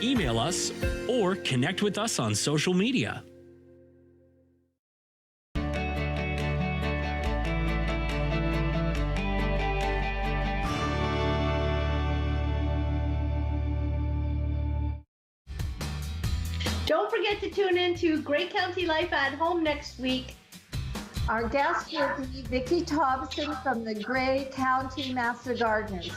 email us, or connect with us on social media. Don't forget to tune in to Grey County Life at Home next week. Our guest will be Vicki Thompson from the Grey County Master Gardeners.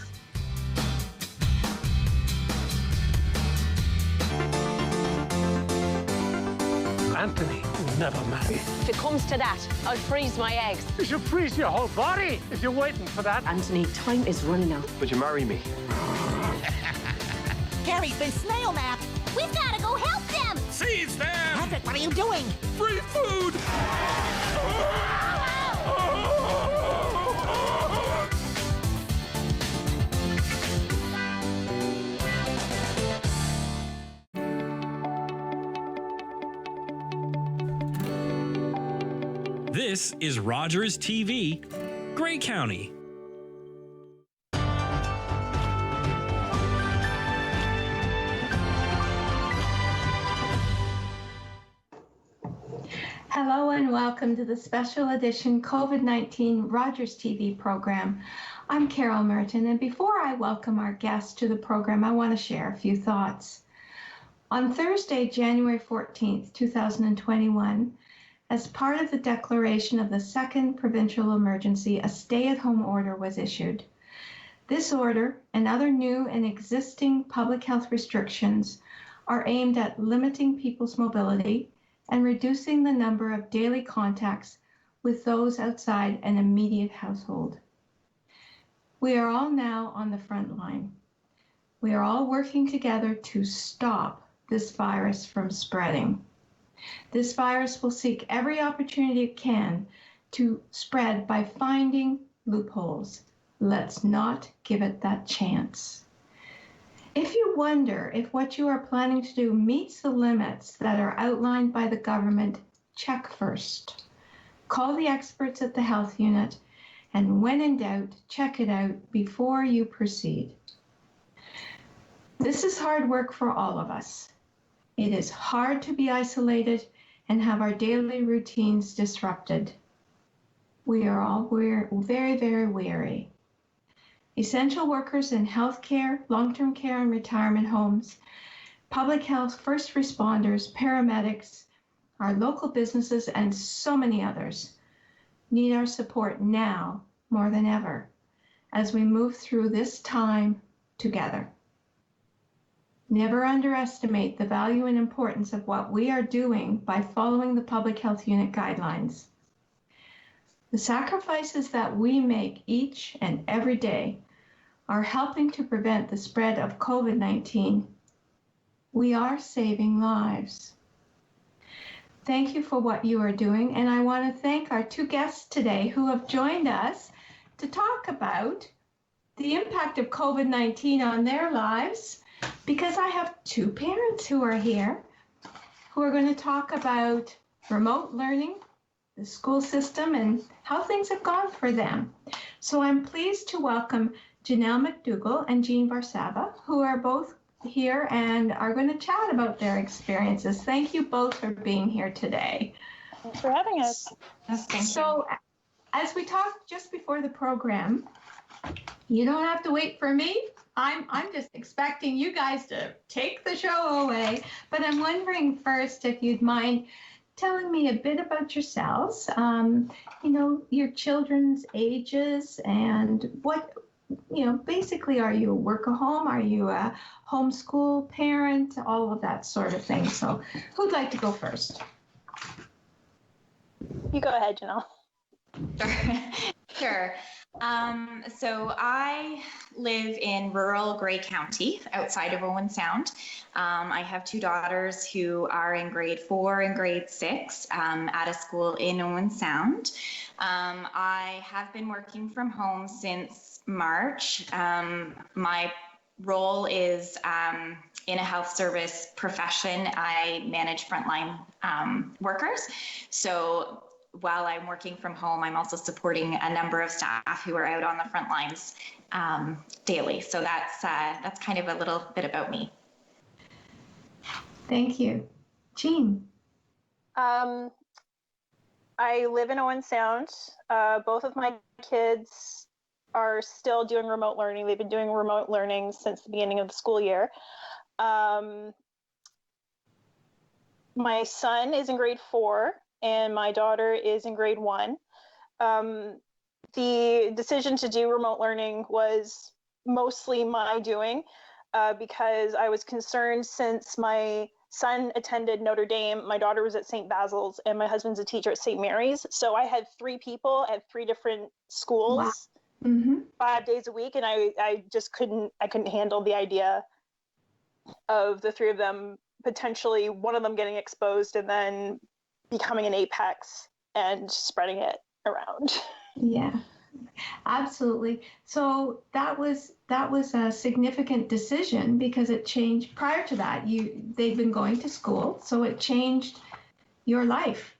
Anthony will never marry. If it comes to that, I'll freeze my eggs. You should freeze your whole body if you're waiting for that. Anthony, time is running out. Would you marry me? Gary's been snail mapped. We've got to go help them! Seize them! Patrick, what are you doing? Free food! This is Rogers TV, Grey County. Hello and welcome to the special edition COVID-19 Rogers TV program. I'm Carol Merton, and before I welcome our guests to the program, I want to share a few thoughts. On Thursday, January 14th, 2021, as part of the declaration of the second provincial emergency, a stay-at-home order was issued. This order and other new and existing public health restrictions are aimed at limiting people's mobility and reducing the number of daily contacts with those outside an immediate household. We are all now on the front line. We are all working together to stop this virus from spreading. This virus will seek every opportunity it can to spread by finding loopholes. Let's not give it that chance. If you wonder if what you are planning to do meets the limits that are outlined by the government, check first. Call the experts at the health unit, and when in doubt, check it out before you proceed. This is hard work for all of us. It is hard to be isolated and have our daily routines disrupted. We are all very, very weary. Essential workers in healthcare, long-term care and retirement homes, public health, first responders, paramedics, our local businesses, and so many others need our support now more than ever as we move through this time together. Never underestimate the value and importance of what we are doing by following the public health unit guidelines. The sacrifices that we make each and every day are helping to prevent the spread of COVID-19. We are saving lives. Thank you for what you are doing, and I want to thank our two guests today who have joined us to talk about the impact of COVID-19 on their lives, because I have two parents who are here who are going to talk about remote learning, the school system, and how things have gone for them. So I'm pleased to welcome Janelle Mcdougall and Jeanne Varsaba, who are both here and are going to chat about their experiences. Thank you both for being here today. Thanks for having us. So, as we talked just before the program, you don't have to wait for me. I'm just expecting you guys to take the show away. But I'm wondering first if you'd mind telling me a bit about yourselves, your children's ages and what, basically, are you a work-at-home? Are you a homeschool parent? All of that sort of thing. So who'd like to go first? You go ahead, Janelle. Sure. So I live in rural Grey County outside of Owen Sound. I have two daughters who are in grade 4 and grade 6 at a school in Owen Sound. I have been working from home since March. My role is in a health service profession. I manage frontline workers. So while I'm working from home, I'm also supporting a number of staff who are out on the front lines daily. So that's kind of a little bit about me. Thank you. Jeanne. I live in Owen Sound. Both of my kids are still doing remote learning. They've been doing remote learning since the beginning of the school year. My son is in grade 4 and my daughter is in grade 1. The decision to do remote learning was mostly my doing because I was concerned since my son attended Notre Dame, my daughter was at St. Basil's, and my husband's a teacher at St. Mary's. So I had 3 people at 3 different schools, Wow. 5 days a week, and I just couldn't handle the idea of the 3 of them potentially one of them getting exposed and then becoming an apex and spreading it around. Yeah, absolutely. So that was a significant decision because it changed. Prior to that, they'd been going to school, so it changed your life.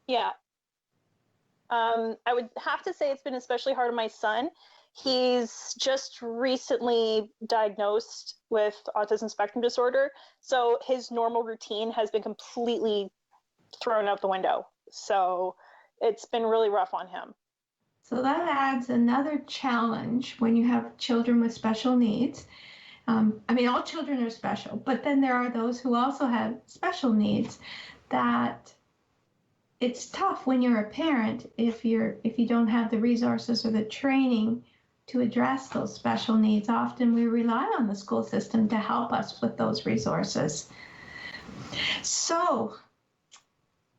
Yeah. I would have to say it's been especially hard on my son. He's just recently diagnosed with autism spectrum disorder, so his normal routine has been completely thrown out the window. So it's been really rough on him. So that adds another challenge when you have children with special needs. All children are special, but then there are those who also have special needs that it's tough when you're a parent if you don't have the resources or the training to address those special needs. Often we rely on the school system to help us with those resources. So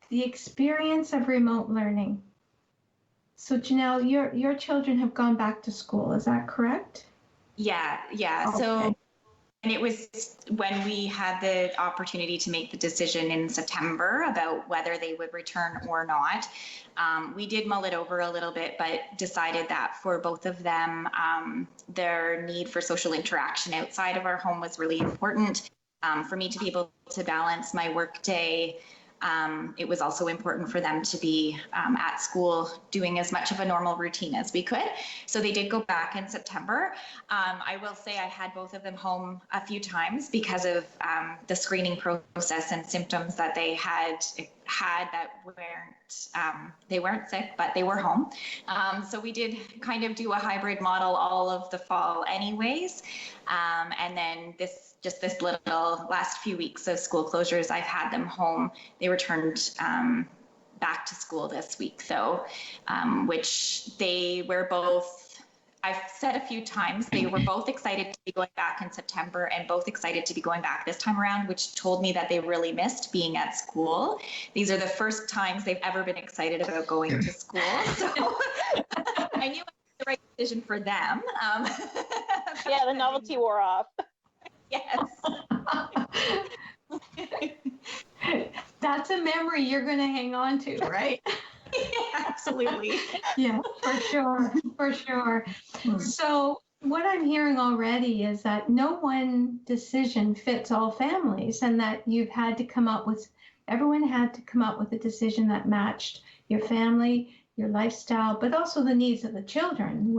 the experience of remote learning. So Janelle, your children have gone back to school, is that correct? Yeah. Okay. So, and it was when we had the opportunity to make the decision in September about whether they would return or not. We did mull it over a little bit, but decided that for both of them, their need for social interaction outside of our home was really important. For me to be able to balance my work day, it was also important for them to be at school doing as much of a normal routine as we could. So they did go back in September. I will say I had both of them home a few times because of the screening process and symptoms that they had that they weren't sick, but they were home. So we did kind of do a hybrid model all of the fall anyways. And then this little last few weeks of school closures, I've had them home. They returned back to school this week, though, which they were both, I've said a few times, they were both excited to be going back in September and both excited to be going back this time around, which told me that they really missed being at school. These are the first times they've ever been excited about going to school. So I knew it was the right decision for them. Yeah, the novelty wore off. Yes. That's a memory you're going to hang on to, right? Yeah, absolutely. Yeah, for sure. So what I'm hearing already is that no one decision fits all families, and that everyone had to come up with a decision that matched your family, your lifestyle, but also the needs of the children,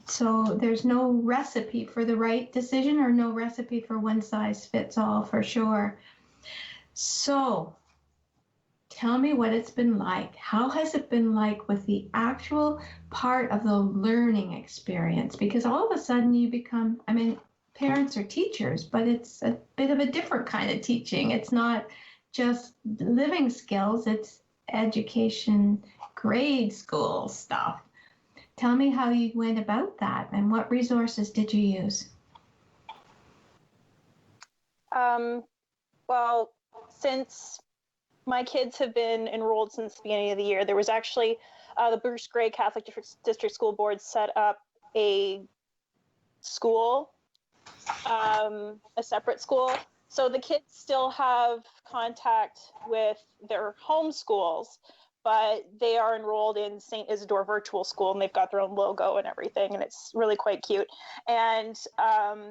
so there's no recipe for the right decision or no recipe for one size fits all, for sure. So tell me what it's been like. How has it been like with the actual part of the learning experience? Because all of a sudden you become, parents are teachers, but it's a bit of a different kind of teaching. It's not just living skills, it's education, grade school stuff. Tell me how you went about that and what resources did you use? Well, since my kids have been enrolled since the beginning of the year, there was actually the Bruce Gray Catholic District School Board set up a school, a separate school. So the kids still have contact with their home schools, but they are enrolled in St. Isidore Virtual School, and they've got their own logo and everything, and it's really quite cute. And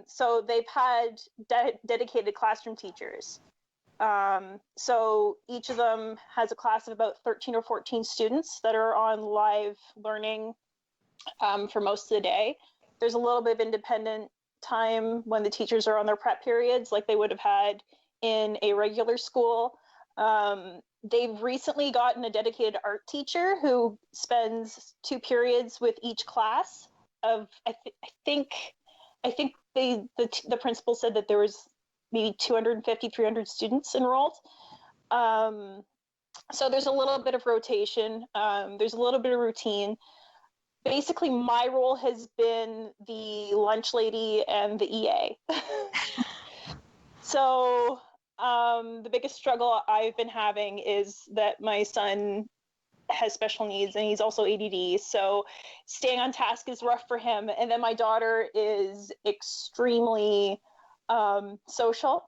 so they've had dedicated classroom teachers. So each of them has a class of about 13 or 14 students that are on live learning for most of the day. There's a little bit of independent time when the teachers are on their prep periods like they would have had in a regular school. They've recently gotten a dedicated art teacher who spends 2 periods with each class of, I think the principal said that there was maybe 250, 300 students enrolled. So there's a little bit of rotation. There's a little bit of routine. Basically, my role has been the lunch lady and the EA. So the biggest struggle I've been having is that my son has special needs and he's also ADD. So staying on task is rough for him. And then my daughter is extremely social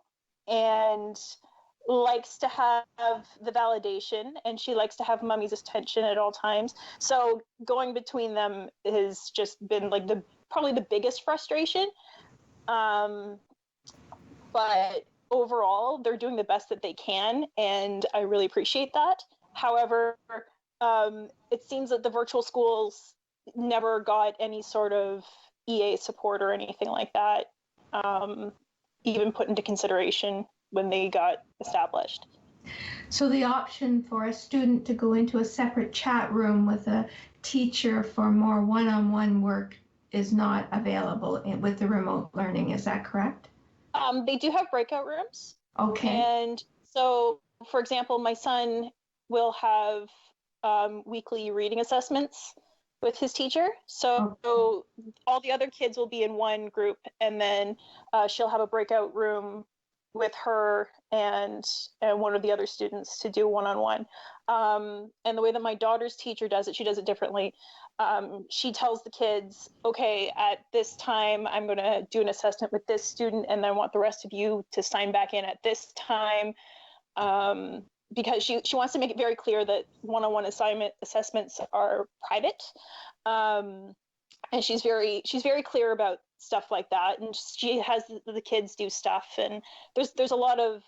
and likes to have the validation, and she likes to have mommy's attention at all times. So going between them has just been like probably the biggest frustration. But overall, they're doing the best that they can, and I really appreciate that. However, it seems that the virtual schools never got any sort of EA support or anything like that, even put into consideration when they got established. So the option for a student to go into a separate chat room with a teacher for more one-on-one work is not available with the remote learning, is that correct? They do have breakout rooms. Okay. And so, for example, my son will have weekly reading assessments with his teacher. So all the other kids will be in one group, and then she'll have a breakout room with her and one of the other students to do one-on-one. And the way that my daughter's teacher does it, she does it differently. She tells the kids, okay, at this time, I'm going to do an assessment with this student, and I want the rest of you to sign back in at this time. Because she wants to make it very clear that one-on-one assessments are private. And she's very clear about stuff like that. And she has the kids do stuff. And there's a lot of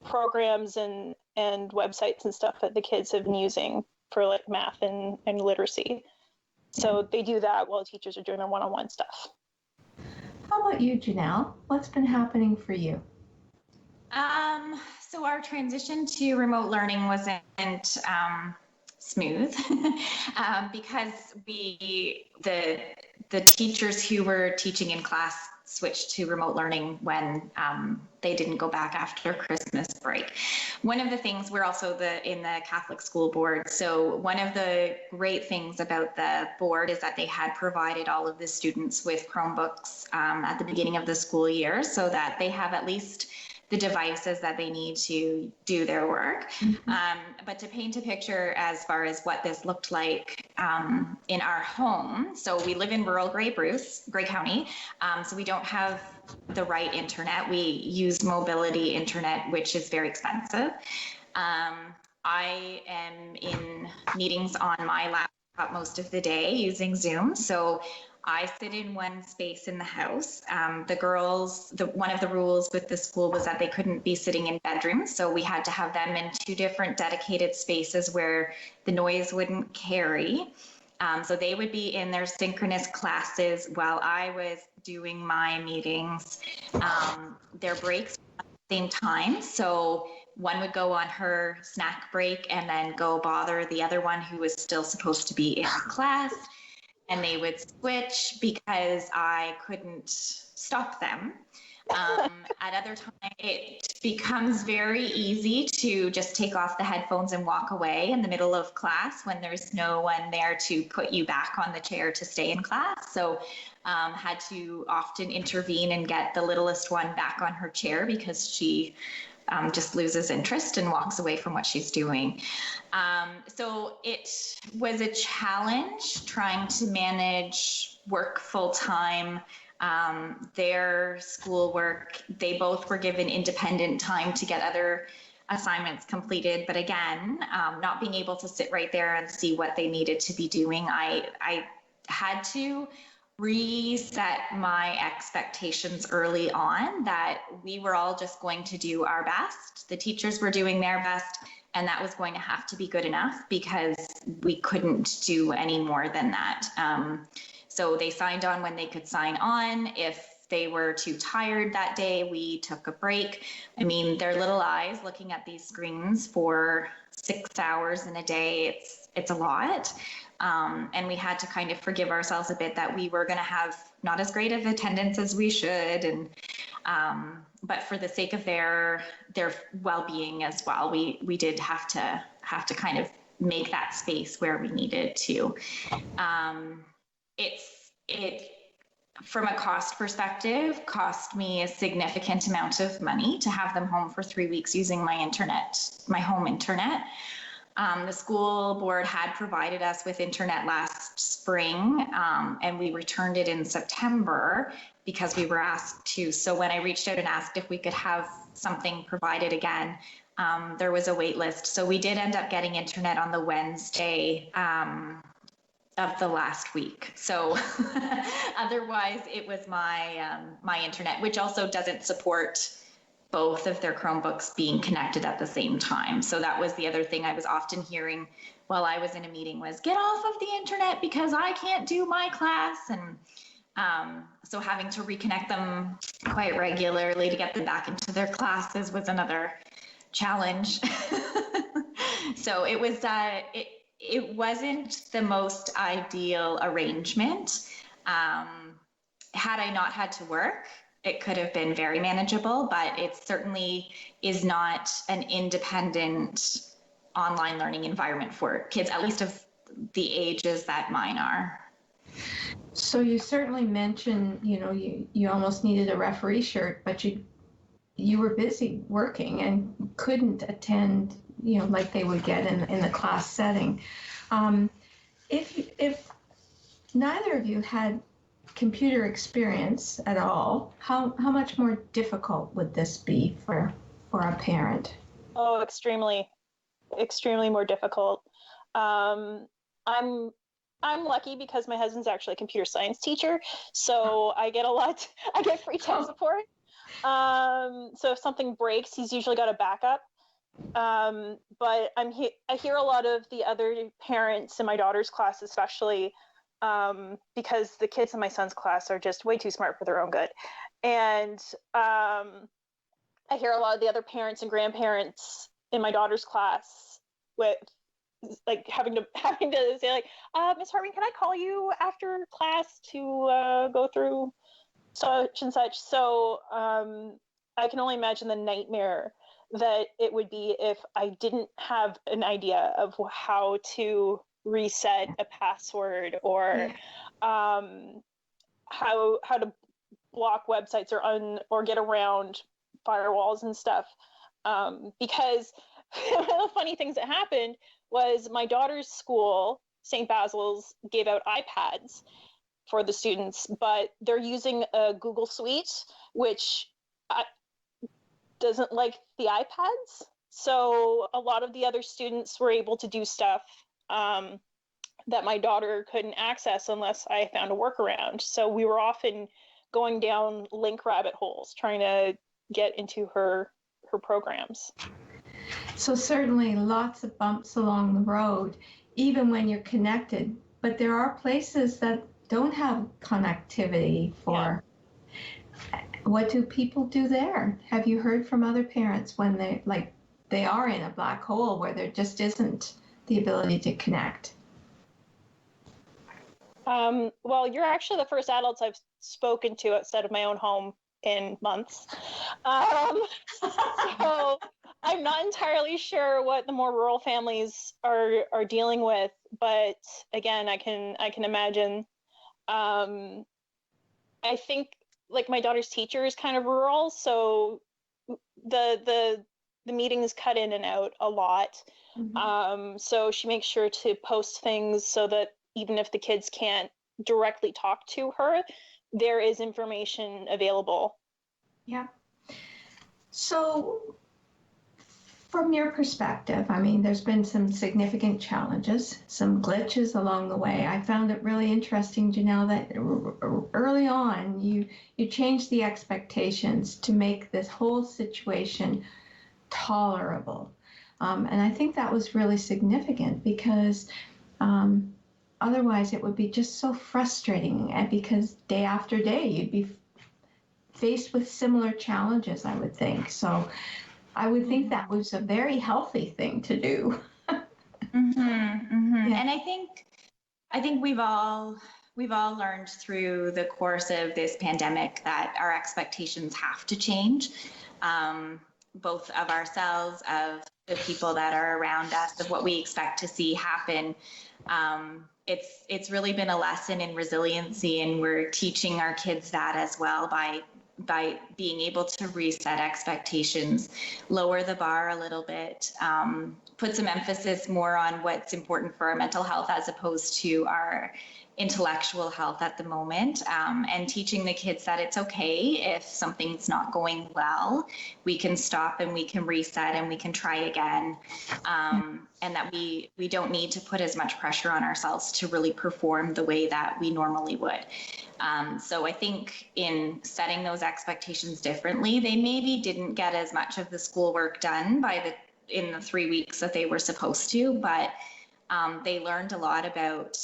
programs and websites and stuff that the kids have been using for like math and literacy. So they do that while teachers are doing their one-on-one stuff. How about you, Janelle? What's been happening for you? So our transition to remote learning wasn't smooth because the teachers who were teaching in class switched to remote learning when they didn't go back after Christmas break. One of the things, we're also in the Catholic school board, so one of the great things about the board is that they had provided all of the students with Chromebooks at the beginning of the school year so that they have at least the devices that they need to do their work. But to paint a picture as far as what this looked like in our home, so we live in rural Grey County, so we don't have the right internet. We use mobility internet, which is very expensive. I am in meetings on my laptop most of the day using Zoom, so I sit in one space in the house. The girls, one of the rules with the school was that they couldn't be sitting in bedrooms. So we had to have them in 2 different dedicated spaces where the noise wouldn't carry. So they would be in their synchronous classes while I was doing my meetings. Their breaks at the same time. So one would go on her snack break and then go bother the other one who was still supposed to be in class. And they would switch because I couldn't stop them. At other times, it becomes very easy to just take off the headphones and walk away in the middle of class when there's no one there to put you back on the chair to stay in class. So had to often intervene and get the littlest one back on her chair because she just loses interest and walks away from what she's doing. So it was a challenge trying to manage work full-time, their schoolwork. They both were given independent time to get other assignments completed. But again, not being able to sit right there and see what they needed to be doing, I had to reset my expectations early on that we were all just going to do our best. The teachers were doing their best, and that was going to have to be good enough because we couldn't do any more than that. So they signed on when they could sign on. If they were too tired that day, we took a break. I mean, their little eyes looking at these screens for 6 hours in a day, it's a lot. And we had to kind of forgive ourselves a bit that we were going to have not as great of attendance as we should. And but for the sake of their well-being as well, we did have to kind of make that space where we needed to. It from a cost perspective cost me a significant amount of money to have them home for 3 weeks using my home internet. The school board had provided us with internet last spring, and we returned it in September because we were asked to. So when I reached out and asked if we could have something provided again, there was a wait list. So we did end up getting internet on the Wednesday of the last week. So otherwise it was my internet, which also doesn't support both of their Chromebooks being connected at the same time. So that was the other thing I was often hearing while I was in a meeting was, get off of the internet because I can't do my class. And so having to reconnect them quite regularly to get them back into their classes was another challenge. So it was, it wasn't the most ideal arrangement. Had I not had to work, it could have been very manageable, but it certainly is not an independent online learning environment for kids, at least of the ages that mine are. So you certainly mentioned, you almost needed a referee shirt, but you were busy working and couldn't attend, like they would get in the class setting. If neither of you had computer experience at all, how much more difficult would this be for a parent? Oh, extremely more difficult. I'm lucky because my husband's actually a computer science teacher, so I get free tech support. So if something breaks, he's usually got a backup. But I hear a lot of the other parents in my daughter's class, especially, because the kids in my son's class are just way too smart for their own good. And I hear a lot of the other parents and grandparents in my daughter's class with like having to say like, Ms. Harvey, can I call you after class to go through such and such? So I can only imagine the nightmare that it would be if I didn't have an idea of how to reset a password or how to block websites or get around firewalls and stuff. Because one of the funny things that happened was my daughter's school, St. Basil's, gave out iPads for the students, but they're using a Google Suite, which doesn't like the iPads. So a lot of the other students were able to do stuff that my daughter couldn't access unless I found a workaround. So we were often going down link rabbit holes trying to get into her programs. So certainly lots of bumps along the road, even when you're connected, but there are places that don't have connectivity for. Yeah. What do people do there? Have you heard from other parents when they are in a black hole where there just isn't the ability to connect? Well, you're actually the first adults I've spoken to outside of my own home in months. So I'm not entirely sure what the more rural families are dealing with, but again, I can imagine. I think like my daughter's teacher is kind of rural, so the meetings cut in and out a lot. Mm-hmm. So she makes sure to post things so that even if the kids can't directly talk to her, there is information available. Yeah. So from your perspective, I mean, there's been some significant challenges, some glitches along the way. I found it really interesting, Janelle, that early on you changed the expectations to make this whole situation tolerable. And I think that was really significant because otherwise it would be just so frustrating, and because day after day you'd be faced with similar challenges, I would think. So I would think that was a very healthy thing to do. Yeah. And I think we've all learned through the course of this pandemic that our expectations have to change, both of ourselves, of the people that are around us, of what we expect to see happen. It's really been a lesson in resiliency, and we're teaching our kids that as well by being able to reset expectations, lower the bar a little bit, put some emphasis more on what's important for our mental health as opposed to our intellectual health at the moment, and teaching the kids that it's okay if something's not going well. We can stop and we can reset and we can try again, and that we don't need to put as much pressure on ourselves to really perform the way that we normally would. So I think in setting those expectations differently, they maybe didn't get as much of the schoolwork done in the 3 weeks that they were supposed to, but they learned a lot about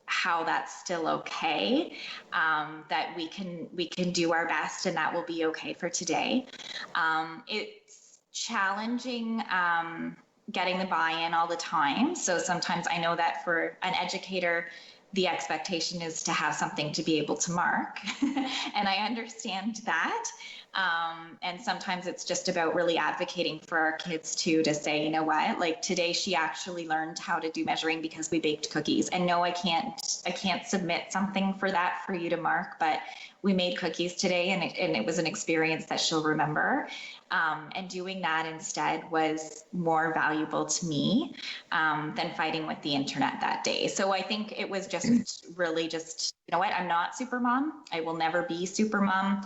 how that's still okay, that we can do our best and that will be okay for today. It's challenging getting the buy-in all the time. So sometimes I know that for an educator, the expectation is to have something to be able to mark. And I understand that. And sometimes it's just about really advocating for our kids too, to say, you know what, like today she actually learned how to do measuring because we baked cookies. And no, I can't submit something for that for you to mark, but we made cookies today, and it was an experience that she'll remember. And doing that instead was more valuable to me than fighting with the internet that day. So I think it was just really just, you know what, I'm not super mom. I will never be super mom.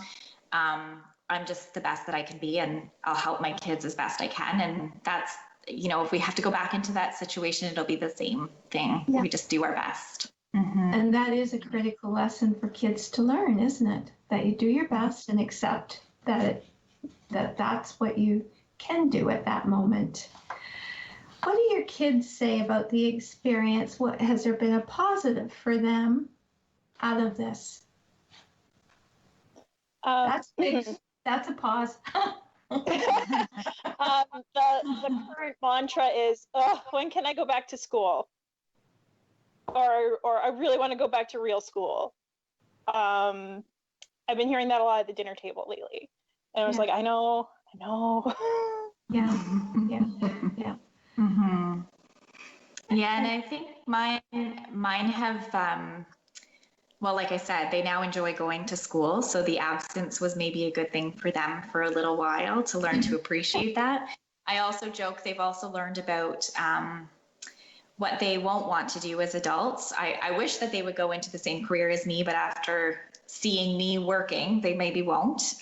I'm just the best that I can be, and I'll help my kids as best I can. And that's, you know, if we have to go back into that situation, it'll be the same thing. Yeah. We just do our best. Mm-hmm. And that is a critical lesson for kids to learn, isn't it? That you do your best and accept that's what you can do at that moment. What do your kids say about the experience? What has there been a positive for them out of this? That's big. That's a pause. The current mantra is, oh, when can I go back to school? Or I really want to go back to real school. I've been hearing that a lot at the dinner table lately. And I was like, I know. Yeah. Mm-hmm. Yeah, and I think mine have, well, like I said, they now enjoy going to school. So the absence was maybe a good thing for them for a little while to learn to appreciate that. I also joke they've also learned about what they won't want to do as adults. I wish that they would go into the same career as me, but after seeing me working, they maybe won't.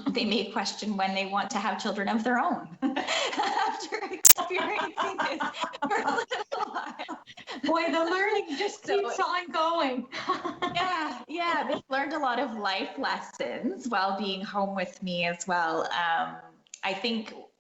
They may question when they want to have children of their own after experiencing this for a little while. Boy, the learning just keeps on going. Yeah, they've learned a lot of life lessons while being home with me as well.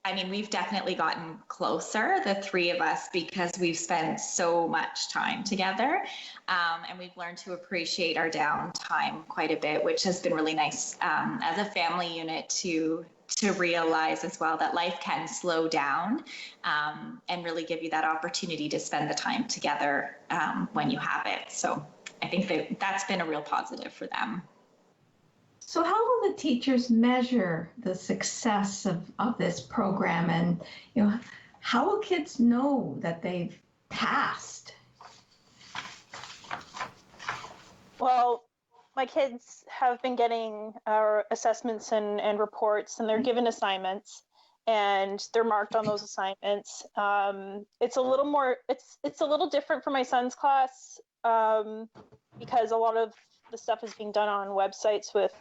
I mean, we've definitely gotten closer, the three of us, because we've spent so much time together, and we've learned to appreciate our downtime quite a bit, which has been really nice as a family unit to realize as well that life can slow down and really give you that opportunity to spend the time together when you have it. So I think that's been a real positive for them. So how will the teachers measure the success of this program, and how will kids know that they've passed? Well, my kids have been getting our assessments and reports, and they're given assignments, and they're marked on those assignments. It's a little more, it's a little different for my son's class because a lot of the stuff is being done on websites with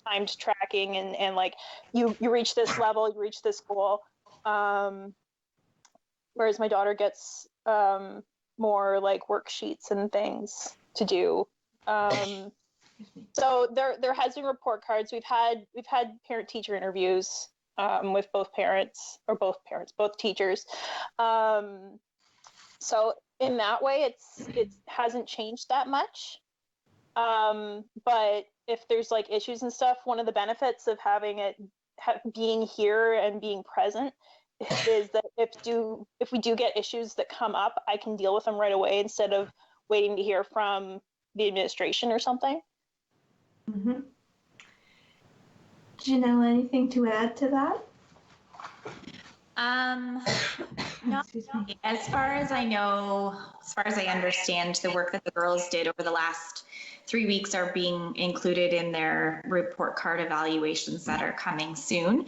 timed tracking and like you reach this level, you reach this goal. Whereas my daughter gets more like worksheets and things to do. So there has been report cards. We've had parent-teacher interviews with both teachers. So in that way, it hasn't changed that much. But if there's like issues and stuff, one of the benefits of having it being here and being present is that if we do get issues that come up, I can deal with them right away instead of waiting to hear from the administration or something. Mm-hmm. Ginelle, anything to add to that? No, as far as I know, as far as I understand, the work that the girls did over the last 3 weeks are being included in their report card evaluations that are coming soon.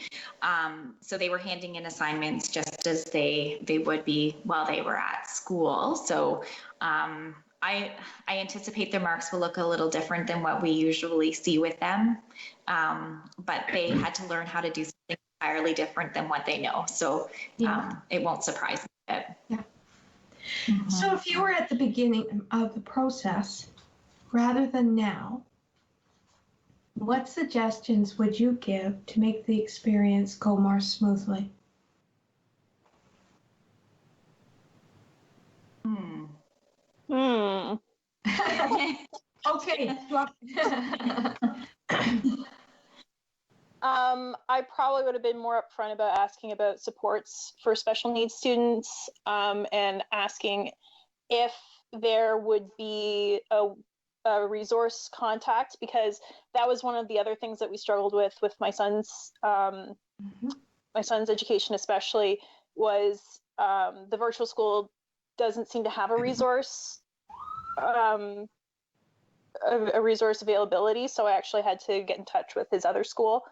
So they were handing in assignments just as they would be while they were at school. So I anticipate their marks will look a little different than what we usually see with them. But they had to learn how to do something entirely different than what they know. So it won't surprise me a bit. Yeah. Mm-hmm. So if you were at the beginning of the process, rather than now, what suggestions would you give to make the experience go more smoothly? Okay. I probably would have been more upfront about asking about supports for special needs students, and asking if there would be a resource contact, because that was one of the other things that we struggled with my son's my son's education, especially, was the virtual school doesn't seem to have a resource availability. So I actually had to get in touch with his other school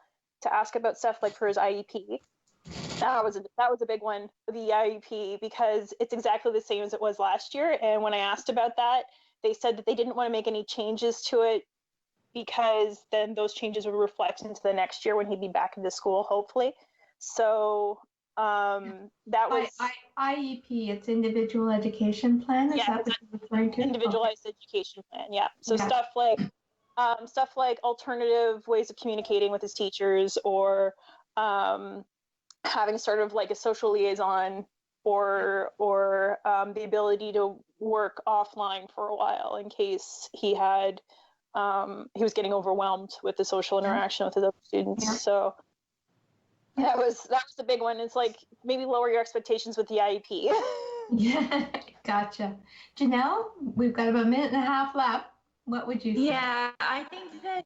to ask about stuff like for his IEP. That was a big one, the IEP, because it's exactly the same as it was last year. And when I asked about that, they said that they didn't want to make any changes to it because then those changes would reflect into the next year when he'd be back into school, hopefully. So that was IEP. It's individual education plan. Is that what you're referring to? Individualized education plan. Yeah. So stuff like alternative ways of communicating with his teachers, or having sort of like a social liaison, or the ability to work offline for a while in case he was getting overwhelmed with the social interaction with his other students. Yeah. So that was the big one. It's like maybe lower your expectations with the IEP. Yeah, gotcha. Janelle, we've got about a minute and a half left. What would you say? Yeah, I think that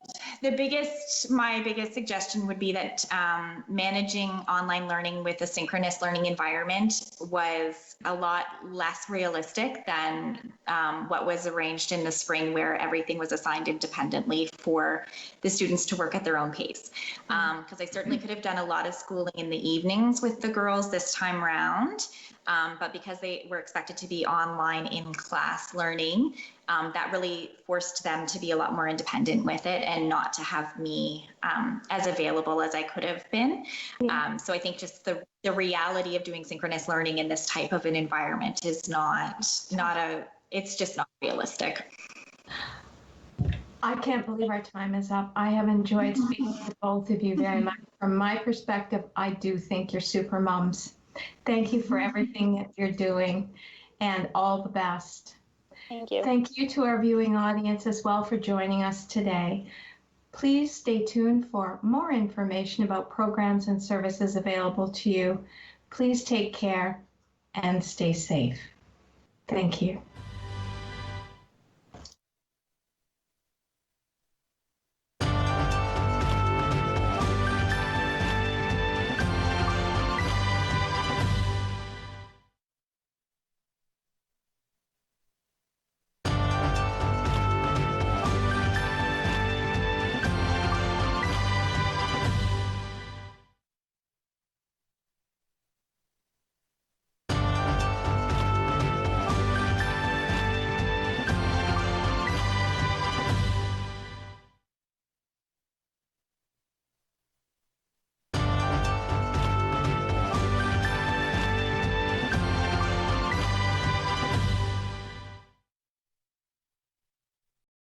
my biggest suggestion would be that managing online learning with a synchronous learning environment was a lot less realistic than what was arranged in the spring, where everything was assigned independently for the students to work at their own pace. Because I certainly could have done a lot of schooling in the evenings with the girls this time around. But because they were expected to be online in class learning, that really forced them to be a lot more independent with it and not to have me as available as I could have been. Yeah. So I think just the reality of doing synchronous learning in this type of an environment is it's just not realistic. I can't believe our time is up. I have enjoyed speaking to both of you very much. From my perspective, I do think you're super moms. Thank you for everything that you're doing, and all the best. Thank you. Thank you to our viewing audience as well for joining us today. Please stay tuned for more information about programs and services available to you. Please take care and stay safe. Thank you.